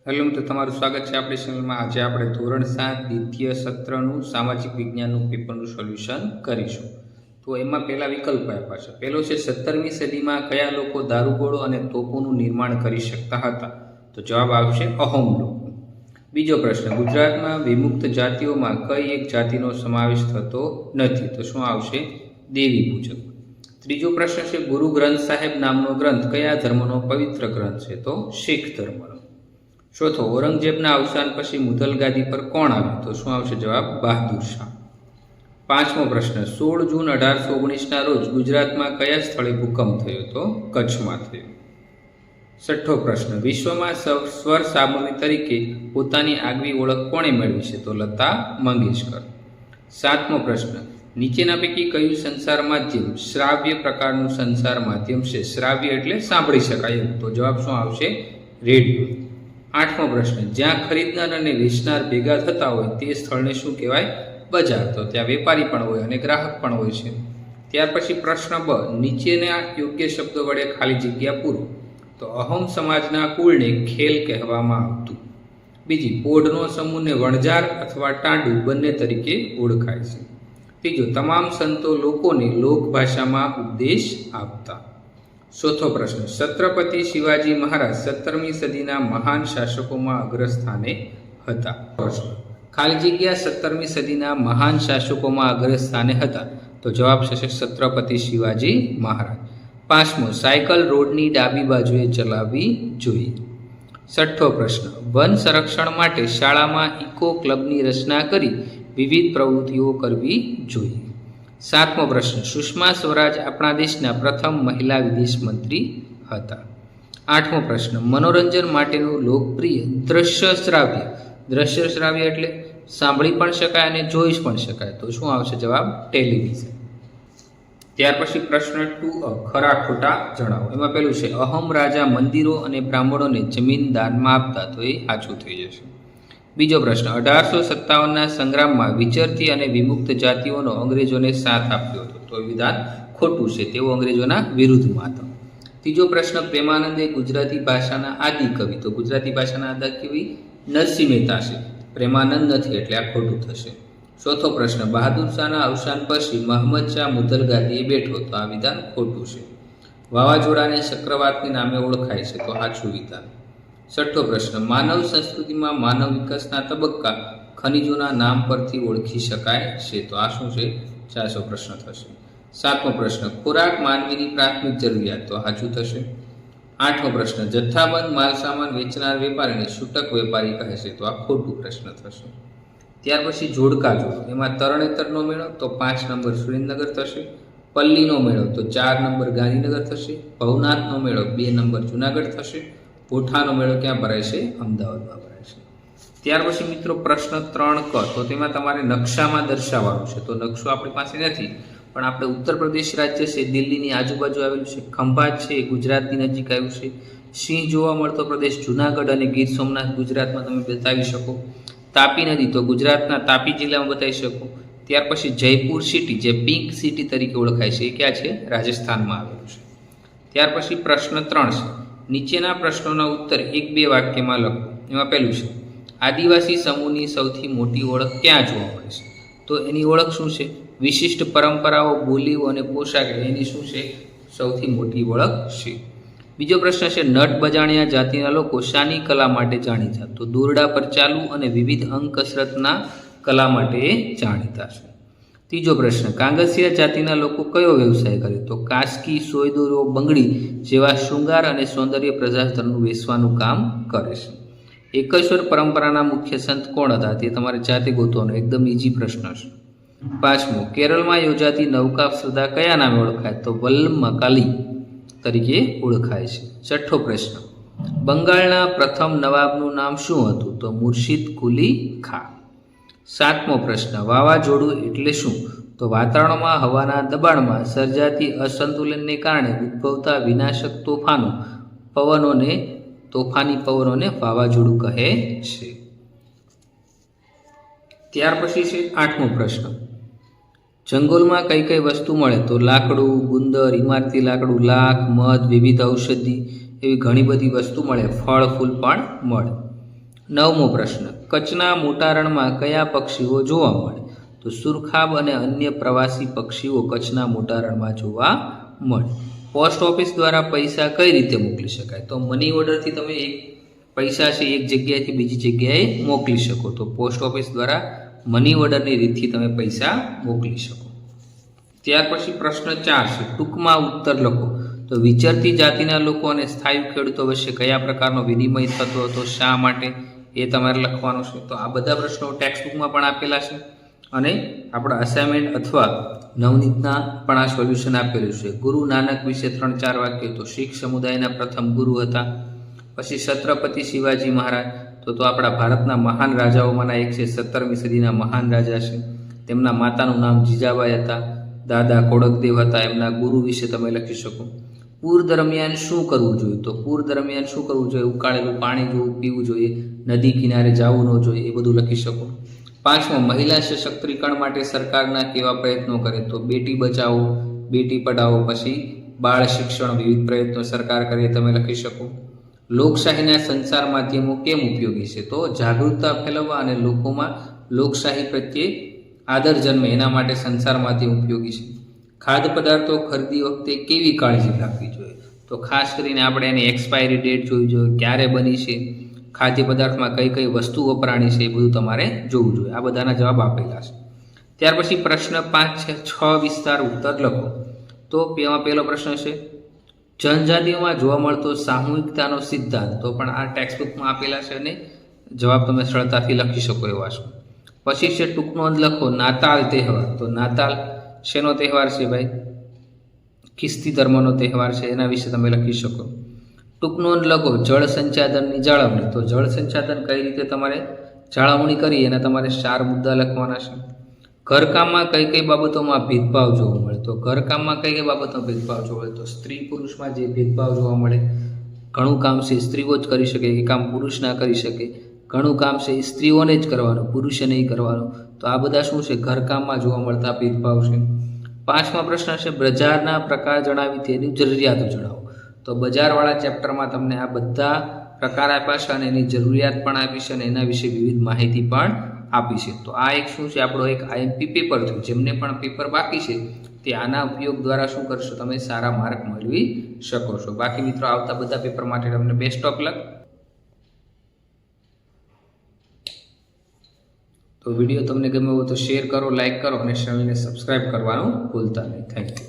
Hello મિત્રો, તમારું સ્વાગત છે આપણી ચેનલમાં. આજે આપણે ધોરણ 7 દ્વિતીય સત્રનું સામાજિક વિજ્ઞાનનું પેપરનું સોલ્યુશન કરીશું. તો એમાં પહેલા વિકલ્પ આપ્યા છે. પહેલો છે 17મી સદીમાં કયા લોકો દારૂગોળો અને તોપોનું નિર્માણ કરી શકતા હતા? તો જવાબ આવશે અહોમ લોકો. બીજો પ્રશ્ન, ગુજરાતમાં વિમુક્ત જાતિઓમાં કઈ એક જાતિનો સમાવેશ થતો નથી? તો શું આવશે? દેવી પૂજક. ત્રીજો પ્રશ્ન છે ગુરુ ગ્રંથ સાહેબ નામનો ગ્રંથ કયા ધર્મનો પવિત્ર ગ્રંથ છે? તો શીખ ધર્મનો. ચોથો, ઔરંગઝેબના અવસાન પછી મુઘલ ગાદી પર કોણ આવ્યું? તો શું આવશે જવાબ? બહાદુર શાહ. પાંચમો પ્રશ્ન, 16 જૂન 1819ના રોજ ગુજરાતમાં કયા સ્થળે ભૂકંપ થયો? તો કચ્છમાં થયો. છઠ્ઠો પ્રશ્ન, વિશ્વમાં સ્વર સાબુની તરીકે પોતાની આગવી ઓળખ કોણે મેળવી છે? તો લતા મંગેશકર. સાતમો પ્રશ્ન, નીચેના પૈકી કયું સંચાર માધ્યમ શ્રાવ્ય પ્રકારનું સંચાર માધ્યમ છે? શ્રાવ્ય એટલે સાંભળી શકાય એવું. તો જવાબ શું આવશે? રેડિયો. આઠમો પ્રશ્ન, જ્યાં ખરીદનાર અને વેચનાર ભેગા થતા હોય તે સ્થળને શું કહેવાય? બજાર. તો ત્યાં વેપારી પણ હોય અને ગ્રાહક પણ હોય છે. ત્યાર પછી પ્રશ્ન બ, નીચેના યોગ્ય શબ્દો વડે ખાલી જગ્યા પૂરો. તો અહોમ સમાજના કુળને ખેલ કહેવામાં આવતું. બીજી, પોઢનો સમૂહને વણઝાર અથવા ટાંડુ બંને તરીકે ઓળખાય છે. ત્રીજો, તમામ સંતો લોકોને લોકભાષામાં ઉપદેશ આપતા. ચોથો પ્રશ્ન, છત્રપતિ શિવાજી મહારાજ 17મી સદીના મહાન શાસકોમાં અગ્રસ્થાને હતા. પ્રશ્ન, ખાલી જગ્યા 17મી સદીના મહાન શાસકોમાં અગ્રસ્થાને હતા. તો જવાબ થશે છત્રપતિ શિવાજી મહારાજ. પાંચમો, સાયકલ રોડની ડાબી બાજુએ ચલાવવી જોઈએ. છઠ્ઠો પ્રશ્ન, વન સંરક્ષણ માટે શાળામાં ઇકો ક્લબની રચના કરી વિવિધ પ્રવૃત્તિઓ કરવી જોઈએ. સાતમો પ્રશ્ન, સુષ્મા સ્વરાજ આપણા દેશના પ્રથમ મહિલા વિદેશ મંત્રી હતા. આઠમો પ્રશ્ન, મનોરંજન માટેનું લોકપ્રિય દ્રશ્ય શ્રાવ્ય એટલે સાંભળી પણ શકાય અને જોઈ પણ શકાય. તો શું આવશે જવાબ? ટેલિવિઝન. ત્યાર પછી પ્રશ્ન 2 ખરા ખોટા જણાવો. એમાં પેલું છે અહમ રાજા મંદિરો અને બ્રાહ્મણોને જમીન દાનમાં આપતા. તો એ સાચું થઈ જશે. બીજો પ્રશ્ન, 1857ના સંગ્રામમાં વિચરતી અને વિમુક્ત જાતિઓનો અંગ્રેજોને સાથ આપ્યો હતો. તો વિધાન ખોટું છે, તેઓ અંગ્રેજોના વિરુદ્ધમાં હતો. ત્રીજો પ્રશ્ન, પ્રેમાનંદ એ ગુજરાતી ભાષાના આદિ કવિ. તો ગુજરાતી ભાષાના આદિ કવિ નરસિંહ મહેતા છે, પ્રેમાનંદ નથી, એટલે આ ખોટું થશે. ચોથો પ્રશ્ન, બહાદુર શાહના અવસાન પછી મહંમદ શાહ મુઘલ ગાદીએ બેઠો. તો આ વિધાન ખોટું છે. વાવાઝોડાને ચક્રવાતની નામે ઓળખાય છે. તો સાચું વિધાન. છઠ્ઠો પ્રશ્ન, માનવ સંસ્કૃતિમાં માનવ વિકાસના તબક્કા ખનિજોના નામ પરથી ઓળખી શકાય છે. તો આ શું છે? ચારસો પ્રશ્ન થશે. સાતમો પ્રશ્ન, ખોરાક માનવીની પ્રાથમિક જરૂરિયાત. તો સાચું થશે. આઠમો પ્રશ્ન, જથ્થાબંધ માલસામાન વેચનાર વેપારીને છૂટક વેપારી કહે છે. તો આ ખોટું પ્રશ્ન થશે. ત્યાર પછી જોડકા જોડો. એમાં તરણેતરનો મેળો તો 5 નંબર સુરેન્દ્રનગર થશે. પલ્લીનો મેળો તો 4 નંબર ગાંધીનગર થશે. ભવનાથનો મેળો 2 નંબર જુનાગઢ થશે. પોઠાનો મેળો ક્યાં ભરાય છે? અમદાવાદમાં ભરાય છે. ત્યાર પછી મિત્રો પ્રશ્ન 3 ક, તો તેમાં તમારે નકશામાં દર્શાવવાનું છે. તો નકશો આપણી પાસે નથી, પણ આપણે ઉત્તર પ્રદેશ રાજ્ય છે, દિલ્હીની આજુબાજુ આવેલું છે. ખંભાત છે એ ગુજરાતની નજીક આવ્યું છે. સિંહ જોવા મળતો પ્રદેશ જુનાગઢ અને ગીર સોમનાથ ગુજરાતમાં તમે બતાવી શકો. તાપી નદી તો ગુજરાતના તાપી જિલ્લામાં બતાવી શકો. ત્યાર પછી જયપુર સિટી, જે પિંક સિટી તરીકે ઓળખાય છે, એ ક્યાં છે? રાજસ્થાનમાં આવેલું છે. ત્યાર પછી પ્રશ્ન 3 છે, નીચેના પ્રશ્નોના ઉત્તર 1-2 વાક્યમાં લખો. એમાં પહેલું છે, આદિવાસી સમૂહની સૌથી મોટી ઓળખ ક્યાં જોવા મળે છે? તો એની ઓળખ શું છે? વિશિષ્ટ પરંપરાઓ, બોલીઓ અને પોશાક એની શું છે? સૌથી મોટી ઓળખ છે. બીજો પ્રશ્ન છે, નટ બજાણિયા જાતિના લોકો શાની કલા માટે જાણીતા? તો દોરડા પર ચાલવું અને વિવિધ અંગ કસરતના કલા માટે જાણીતા છે. ત્રીજો પ્રશ્ન, કાંગસિયા જાતિના લોકો કયો વ્યવસાય કરે? તો કાસ્કી, સોયદોરો, બંગડી જેવા શૃંગાર અને સૌંદર્ય પ્રસાધનનું વેચવાનું કામ કરે છે. એકેશ્વર પરંપરાના મુખ્ય સંત કોણ હતા? તે તમારે જાતે ગોતવાનો, એકદમ ઇઝી પ્રશ્ન છે. પાંચમો, કેરળમાં યોજાતી નૌકા સ્પર્ધા કયા નામે ઓળખાય? તો વલ્લમકાલી તરીકે ઓળખાય છે. છઠ્ઠો પ્રશ્ન, બંગાળના પ્રથમ નવાબનું નામ શું હતું? તો મુર્શિદ કુલી ખાં. સાતમો પ્રશ્ન, વાવાઝોડું એટલે શું? તો વાતાવરણમાં હવાના દબાણમાં સર્જાતી અસંતુલનને કારણે ઉદ્ભવતા વિનાશક તોફાની પવનોને વાવાઝોડું કહે છે. ત્યાર પછી છે 8મો પ્રશ્ન, જંગલમાં કઈ કઈ વસ્તુ મળે? તો લાકડું, ગુંદર, ઇમારતી લાકડું, લાખ, મધ, વિવિધ ઔષધિ એવી ઘણી બધી વસ્તુ મળે. ફળ ફૂલ પણ મળે. 9મો પ્રશ્ન, કચ્છના મોટા રણમાં કયા પક્ષીઓ જોવા મળે? તો સુરખાબ અને અન્ય પ્રવાસી પક્ષીઓ કચ્છના મોટા રણમાં જોવા મળે. પોસ્ટ ઓફિસ દ્વારા પૈસા કઈ રીતે મોકલી શકાય? તો મની ઓર્ડરથી તમે પૈસા છે એક જગ્યાએથી બીજી જગ્યાએ મોકલી શકો. તો પોસ્ટ ઓફિસ દ્વારા મની ઓર્ડરની રીતથી તમે પૈસા મોકલી શકો. ત્યાર પછી પ્રશ્ન 4 છે, ટૂંકમાં ઉત્તર લખો. તો વિચરતી જાતિના લોકો અને સ્થાયી ખેડૂતો વચ્ચે કયા પ્રકારનો વિનિમય થતો હતો, શા માટે, એ તમારે લખવાનું છે. તો આ બધા પ્રશ્નો ટેક્સ્ટબુકમાં પણ આપેલા છે અને આપણા અસાઇનમેન્ટ અથવા નવનીતના પણ આ સોલ્યુશન આપેલું છે. ગુરુ નાનક વિશે 3-4 વાક્યો. તો શીખ સમુદાયના પ્રથમ ગુરુ હતા. પછી છત્રપતિ શિવાજી મહારાજ, તો આપણા ભારતના મહાન રાજાઓમાંના એક છે, 17મી સદીના મહાન રાજા છે. તેમના માતાનું નામ જીજાબાઈ હતા. દાદા કોડકદેવ હતા. એમના ગુરુ વિશે તમે લખી શકો. પૂર દરમિયાન શું કરવું જોઈએ? તો પૂર દરમિયાન શું કરવું જોઈએ? ઉકાળેલું પાણી પીવું જોઈએ, નદી કિનારે જવું ન જોઈએ, એ બધું લખી શકો. 5મો, મહિલા સશક્તિકરણ માટે સરકારના કેવા પ્રયત્નો કરે? તો બેટી બચાવો, બેટી પઢાઓ, પછી બાળ શિક્ષણ, વિવિધ પ્રયત્નો સરકાર કરે, તમે લખી શકો. લોકશાહીના સંચાર માધ્યમો કેમ ઉપયોગી છે? તો જાગૃતતા ફેલાવવા અને લોકોમાં લોકશાહી પ્રત્યે આદર જન્મે એના માટે સંચાર માધ્યમ ઉપયોગી છે. ખાદ્ય પદાર્થો ખરીદી વખતે કેવી કાળજી રાખવી જોઈએ? તો ખાસ કરીને આપણે એની એક્સપાયરી ડેટ જોવી જોઈએ, ક્યારે બની છે, ખાદ્ય પદાર્થમાં કઈ કઈ વસ્તુ વપરાણી છે, એ બધું તમારે જોવું જોઈએ. આ બધાના જવાબ આપેલા છે. ત્યાર પછી પ્રશ્ન 5 છે, 6 વિસ્તાર ઉત્તર લખો. તો એમાં પહેલો પ્રશ્ન છે, જનજાતિઓમાં જોવા મળતો સામૂહિકતાનો સિદ્ધાંત. તો પણ આ ટેક્સ્ટબુકમાં આપેલા છે અને જવાબ તમે સરળતાથી લખી શકો એવા છે. પછી છે ટૂંક નોંધ લખો, નાતાલ તહેવાર. તો નાતાલ શેનો તહેવાર છે ભાઈ? ખ્રિસ્તી ધર્મનો તહેવાર છે, એના વિશે તમે લખી શકો. ટૂંક નોંધ લખો, જળ સંસાધનની જાળવણી. તો જળ સંસાધન કઈ રીતે તમારે જાળવણી કરી એના તમારે 4 મુદ્દા લખવાના છે. ઘરકામમાં કઈ કઈ બાબતોમાં ભેદભાવ જોવા મળે? તો ઘરકામમાં કઈ કઈ બાબતોમાં ભેદભાવ જોવા મળે? તો સ્ત્રી પુરુષમાં જે ભેદભાવ જોવા મળે, ઘણું કામ છે સ્ત્રીઓ જ કરી શકે, એ કામ પુરુષ ના કરી શકે. ઘણું કામ છે એ સ્ત્રીઓને જ કરવાનું, પુરુષે નહીં કરવાનું. તો આ બધા શું છે? ઘરકામમાં જોવા મળતા ભેદભાવ છે. 5મો પ્રશ્ન છે, બજારના પ્રકાર જણાવી તેની જરૂરિયાતો જણાવો. તો બજારવાળા ચેપ્ટરમાં તમને આ બધા પ્રકાર આપ્યા છે અને એની જરૂરિયાત પણ આપી છે અને એના વિશે વિવિધ માહિતી પણ આપી છે. તો આ એક શું છે? આપણો એક આઈએમપી પેપર થયું. જેમને પણ પેપર બાકી છે તે આના ઉપયોગ દ્વારા શું કરશો? તમે સારા માર્ક મેળવી શકો છો. બાકી મિત્રો આવતા બધા પેપર માટે તમને બેસ્ટ ઓફ લક. તો વિડીયો તમને ગમ્યો હોય તો શેર કરો, લાઇક કરો અને ચેનલને સબસ્ક્રાઇબ કરવાનું ભૂલતા નહીં. Thank you.